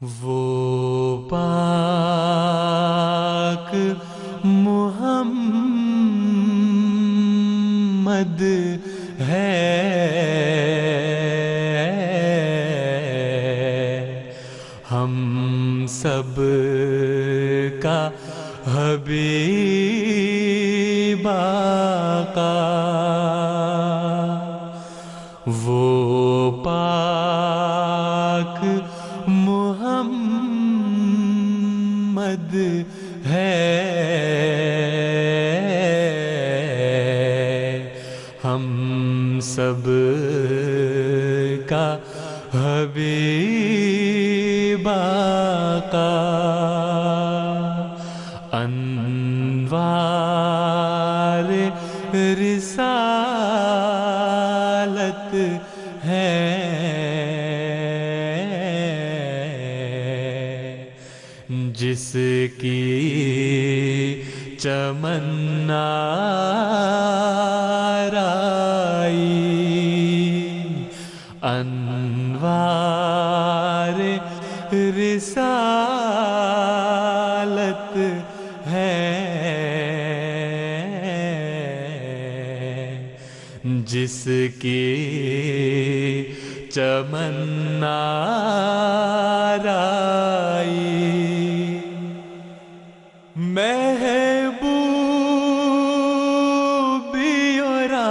وہ پاک محمد ہے، ہم سب کا حبیب آقا۔ وہ پاک محمد ہے، ہم سب کا حبیب آقا۔ انوار رسالت ہے، جس کی چمن آرائی۔ انوار رسالت ہے، جس کی چمن آرائی۔ محبوبی اور آنائی،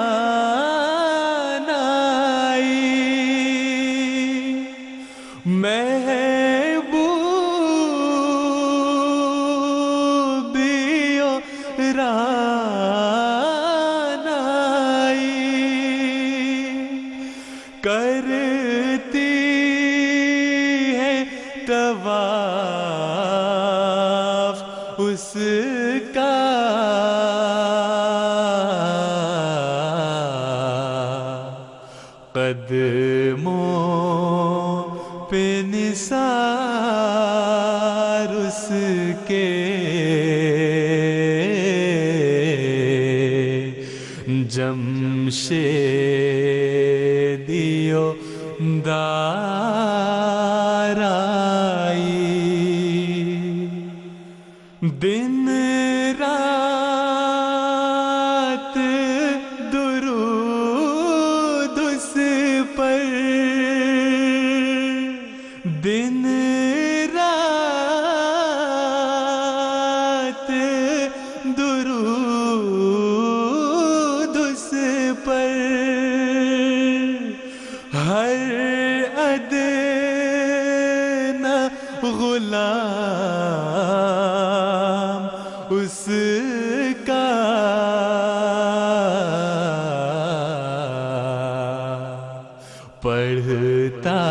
محبوبی اور آنائی، کرتی ہے طواف اس کا، قدموں پہ نثار اس کے، جمشیدیو دارائی۔ دن رات درود اس پر، دن رات درود اس پر، ہر ادنی غلام اس کا، پڑھتا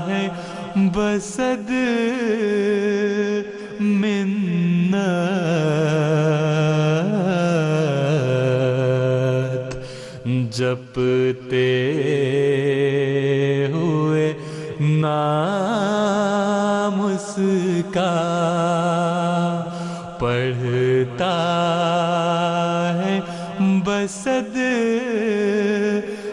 ہے بصد منت، جپتے ہوئے نام اس کا، پڑھتا ہے بصد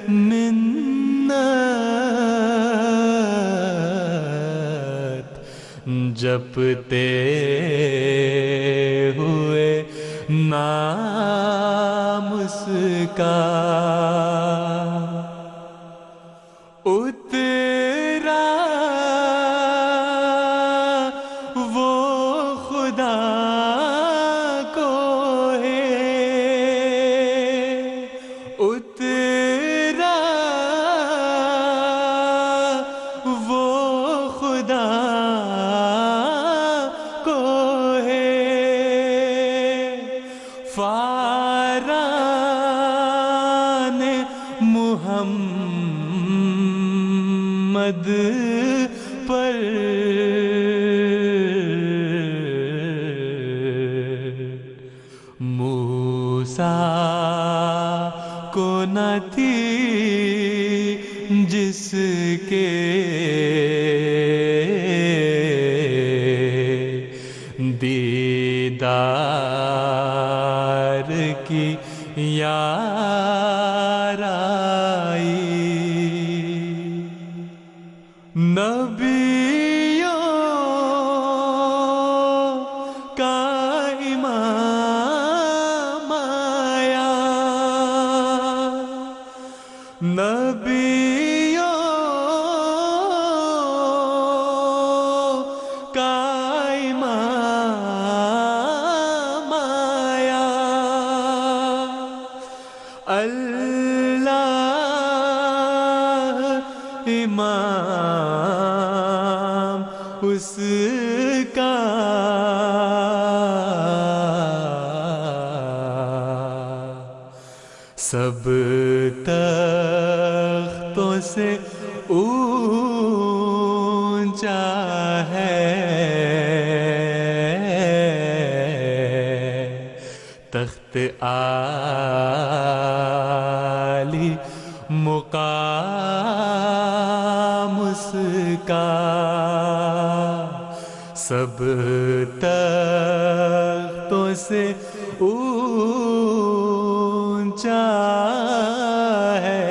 منت، جپتے ہوئے نام اس کا۔ اترا وہ خدا کو ہے، اترا وہ خدا کو ہے، فاران محمد پر، موسیٰ کو نہ تھی جس کے کا امام آیا، اللہ امام اس کا، سب تختوں سے اونچا ہے تخت عالی مقام اس کا، سب تختوں سے اونچا ہے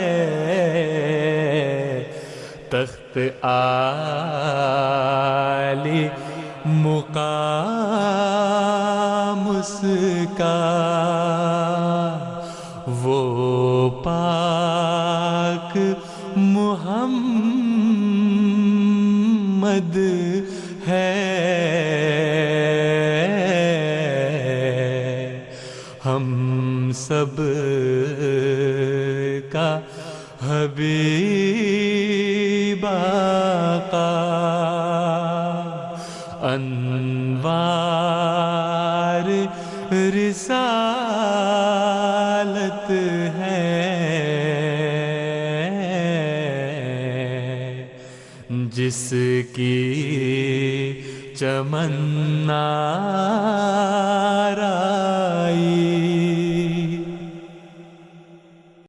تخت عالی مقام اس کا، وہ پاک محمد ہے، ہم سب کا حبیب آقا، انوار رسالت ہے، جس کی چمن